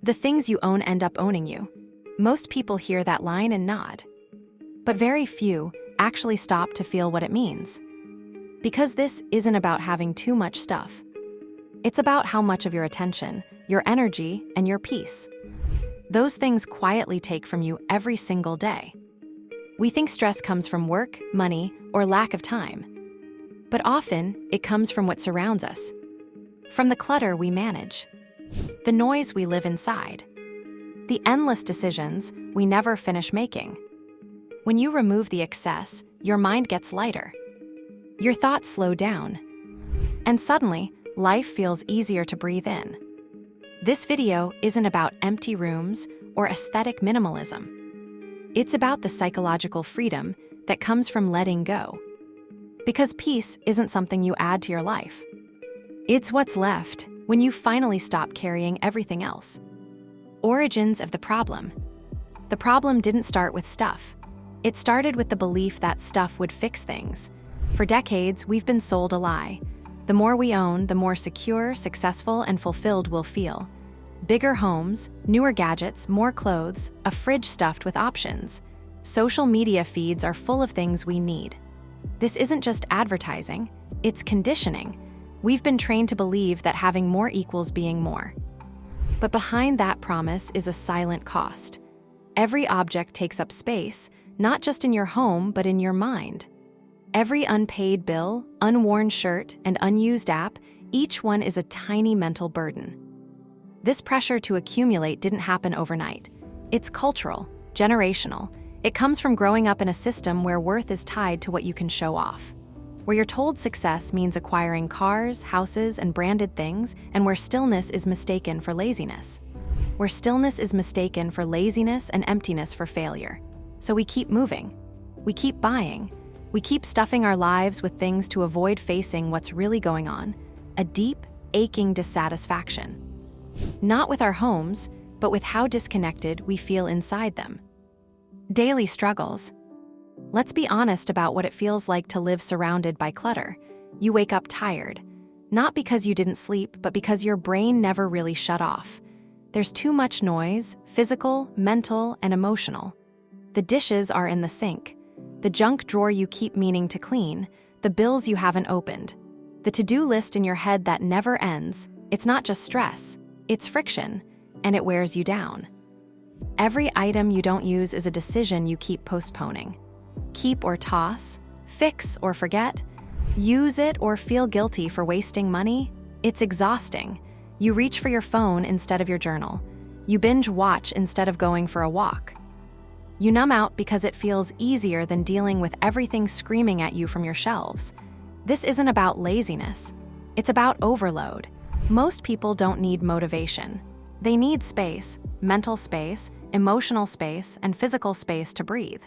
The things you own end up owning you. Most people hear that line and nod. But very few actually stop to feel what it means. Because this isn't about having too much stuff. It's about how much of your attention, your energy, and your peace. Those things quietly take from you every single day. We think stress comes from work, money, or lack of time. But often, it comes from what surrounds us. From the clutter we manage, the noise we live inside, the endless decisions we never finish making. When you remove the excess, your mind gets lighter. Your thoughts slow down. And suddenly, life feels easier to breathe in. This video isn't about empty rooms or aesthetic minimalism. It's about the psychological freedom that comes from letting go. Because peace isn't something you add to your life. It's what's left when you finally stop carrying everything else. Origins of the problem. The problem didn't start with stuff. It started with the belief that stuff would fix things. For decades, we've been sold a lie. The more we own, the more secure, successful, and fulfilled we'll feel. Bigger homes, newer gadgets, more clothes, a fridge stuffed with options. Social media feeds are full of things we need. This isn't just advertising, it's conditioning. We've been trained to believe that having more equals being more. But behind that promise is a silent cost. Every object takes up space, not just in your home, but in your mind. Every unpaid bill, unworn shirt, and unused app, each one is a tiny mental burden. This pressure to accumulate didn't happen overnight. It's cultural, generational. It comes from growing up in a system where worth is tied to what you can show off. Where you're told success means acquiring cars, houses, and branded things, and where stillness is mistaken for laziness. Where stillness is mistaken for laziness and emptiness for failure. So we keep moving. We keep buying. We keep stuffing our lives with things to avoid facing what's really going on, a deep, aching dissatisfaction. Not with our homes, but with how disconnected we feel inside them. Daily struggles. Let's be honest about what it feels like to live surrounded by clutter. You wake up tired, not because you didn't sleep, but because your brain never really shut off. There's too much noise, physical, mental, and emotional. The dishes are in the sink. The junk drawer you keep meaning to clean, the bills you haven't opened, the to-do list in your head that never ends. It's not just stress, it's friction, and it wears you down. Every item you don't use is a decision you keep postponing. Keep or toss, fix or forget, use it or feel guilty for wasting money. It's exhausting. You reach for your phone instead of your journal. You binge watch instead of going for a walk. You numb out because it feels easier than dealing with everything screaming at you from your shelves. This isn't about laziness. It's about overload. Most people don't need motivation. They need space, mental space, emotional space, and physical space to breathe.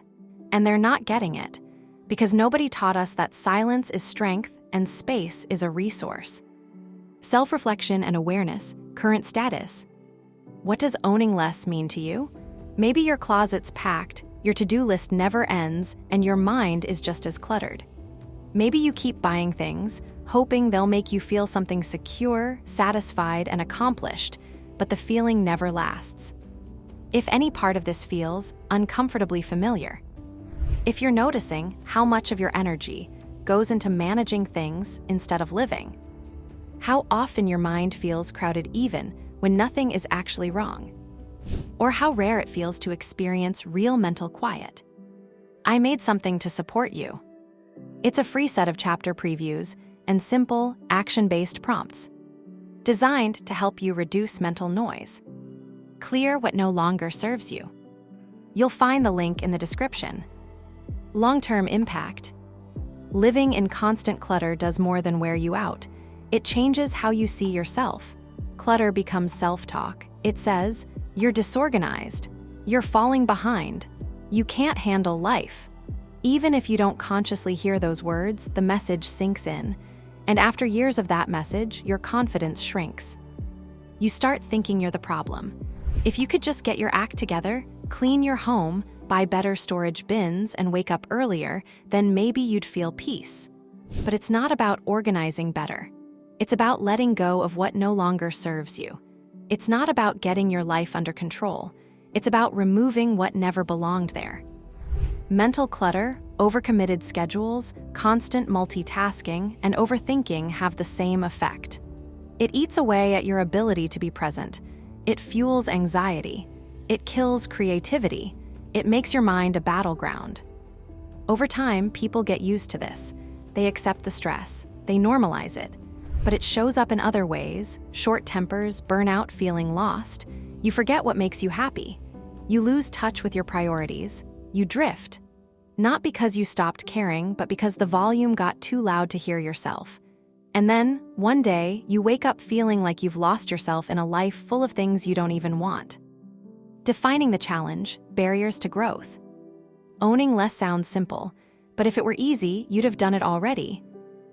And they're not getting it, because nobody taught us that silence is strength and space is a resource. Self-reflection and awareness, current status. What does owning less mean to you? Maybe your closet's packed, your to-do list never ends, and your mind is just as cluttered. Maybe you keep buying things, hoping they'll make you feel something secure, satisfied, and accomplished, but the feeling never lasts. If any part of this feels uncomfortably familiar, if you're noticing how much of your energy goes into managing things instead of living, how often your mind feels crowded even when nothing is actually wrong, or how rare it feels to experience real mental quiet, I made something to support you. It's a free set of chapter previews and simple, action-based prompts, designed to help you reduce mental noise, clear what no longer serves you. You'll find the link in the description. Long-term impact. Living in constant clutter does more than wear you out. It changes how you see yourself. Clutter becomes self-talk. It says, "You're disorganized. You're falling behind. You can't handle life." Even if you don't consciously hear those words, the message sinks in. And after years of that message, your confidence shrinks. You start thinking you're the problem. If you could just get your act together, clean your home, buy better storage bins, and wake up earlier, then maybe you'd feel peace. But it's not about organizing better. It's about letting go of what no longer serves you. It's not about getting your life under control. It's about removing what never belonged there. Mental clutter, overcommitted schedules, constant multitasking, and overthinking have the same effect. It eats away at your ability to be present. It fuels anxiety. It kills creativity. It makes your mind a battleground. Over time, people get used to this. They accept the stress. They normalize it. But it shows up in other ways: short tempers, burnout, feeling lost. You forget what makes you happy. You lose touch with your priorities. You drift. Not because you stopped caring, but because the volume got too loud to hear yourself. And then, one day, you wake up feeling like you've lost yourself in a life full of things you don't even want. Defining the challenge, barriers to growth. Owning less sounds simple, but if it were easy, you'd have done it already.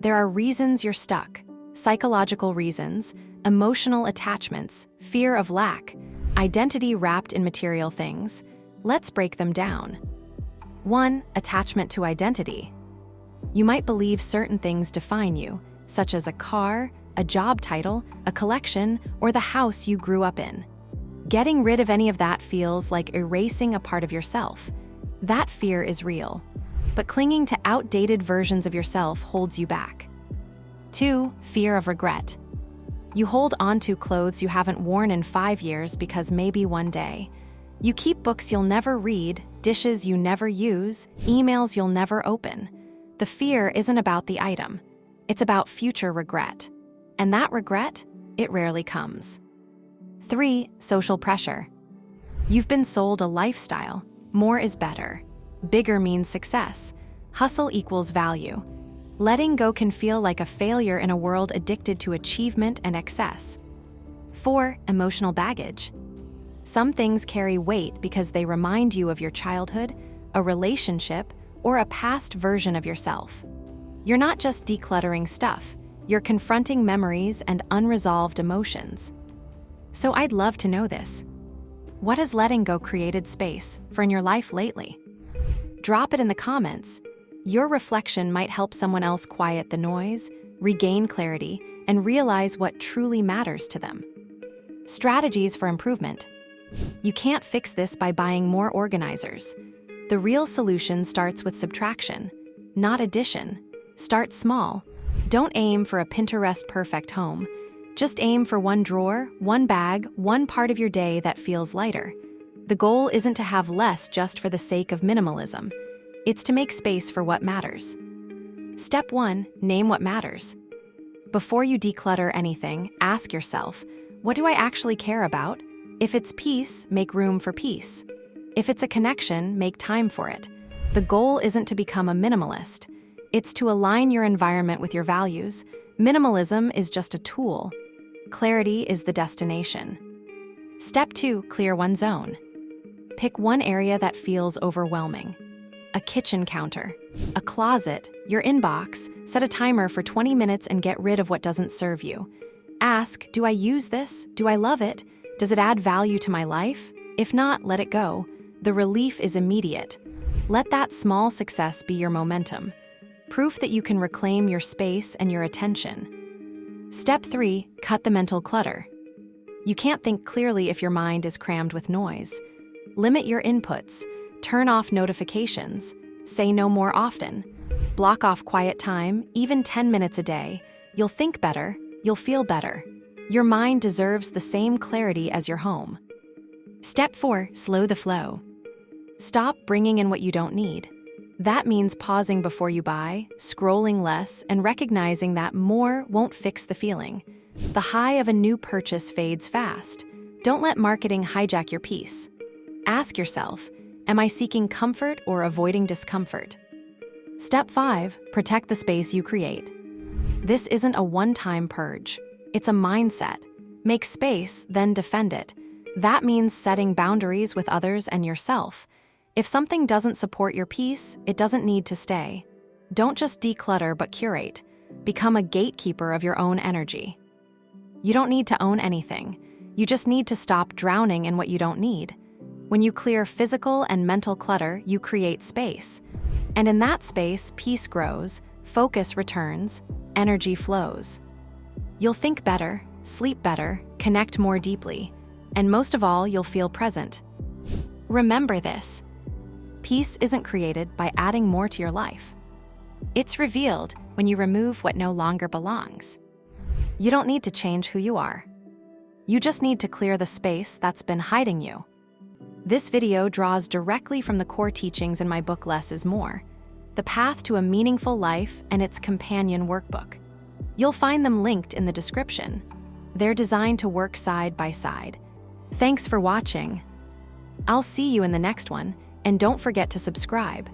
There are reasons you're stuck: psychological reasons, emotional attachments, fear of lack, identity wrapped in material things. Let's break them down. 1. Attachment to identity. You might believe certain things define you, such as a car, a job title, a collection, or the house you grew up in. Getting rid of any of that feels like erasing a part of yourself. That fear is real, but clinging to outdated versions of yourself holds you back. 2. Fear of regret. You hold on to clothes you haven't worn in 5 years because maybe one day. You keep books you'll never read, dishes you never use, emails you'll never open. The fear isn't about the item. It's about future regret. And that regret, it rarely comes. 3. Social pressure. You've been sold a lifestyle. More is better. Bigger means success. Hustle equals value. Letting go can feel like a failure in a world addicted to achievement and excess. 4. Emotional baggage. Some things carry weight because they remind you of your childhood, a relationship, or a past version of yourself. You're not just decluttering stuff, you're confronting memories and unresolved emotions. So I'd love to know this. What has letting go created space for in your life lately? Drop it in the comments. Your reflection might help someone else quiet the noise, regain clarity, and realize what truly matters to them. Strategies for improvement. You can't fix this by buying more organizers. The real solution starts with subtraction, not addition. Start small. Don't aim for a Pinterest perfect home. Just aim for one drawer, one bag, one part of your day that feels lighter. The goal isn't to have less just for the sake of minimalism. It's to make space for what matters. Step 1. Name what matters. Before you declutter anything, ask yourself, what do I actually care about? If it's peace, make room for peace. If it's a connection, make time for it. The goal isn't to become a minimalist. It's to align your environment with your values. Minimalism is just a tool. Clarity is the destination. Step 2. Clear one zone. Pick one area that feels overwhelming. A kitchen counter, a closet, your inbox. Set a timer for 20 minutes and get rid of what doesn't serve you. Ask, do I use this? Do I love it? Does it add value to my life? If not, let it go. The relief is immediate. Let that small success be your momentum. Proof that you can reclaim your space and your attention. Step 3. Cut the mental clutter. You can't think clearly if your mind is crammed with noise. Limit your inputs. Turn off notifications. Say no more often. Block off quiet time, even 10 minutes a day. You'll think better. You'll feel better. Your mind deserves the same clarity as your home. Step 4. Slow the flow. Stop bringing in what you don't need. That means pausing before you buy, scrolling less, and recognizing that more won't fix the feeling. The high of a new purchase fades fast. Don't let marketing hijack your peace. Ask yourself, am I seeking comfort or avoiding discomfort? Step 5. Protect the space you create. This isn't a one-time purge. It's a mindset. Make space, then defend it. That means setting boundaries with others and yourself. If something doesn't support your peace, it doesn't need to stay. Don't just declutter, but curate. Become a gatekeeper of your own energy. You don't need to own anything. You just need to stop drowning in what you don't need. When you clear physical and mental clutter, you create space. And in that space, peace grows, focus returns, energy flows. You'll think better, sleep better, connect more deeply, and most of all, you'll feel present. Remember this: peace isn't created by adding more to your life. It's revealed when you remove what no longer belongs. You don't need to change who you are. You just need to clear the space that's been hiding you. This video draws directly from the core teachings in my book Less is More: The Path to a Meaningful Life and its companion workbook. You'll find them linked in the description. They're designed to work side by side. Thanks for watching. I'll see you in the next one, and don't forget to subscribe.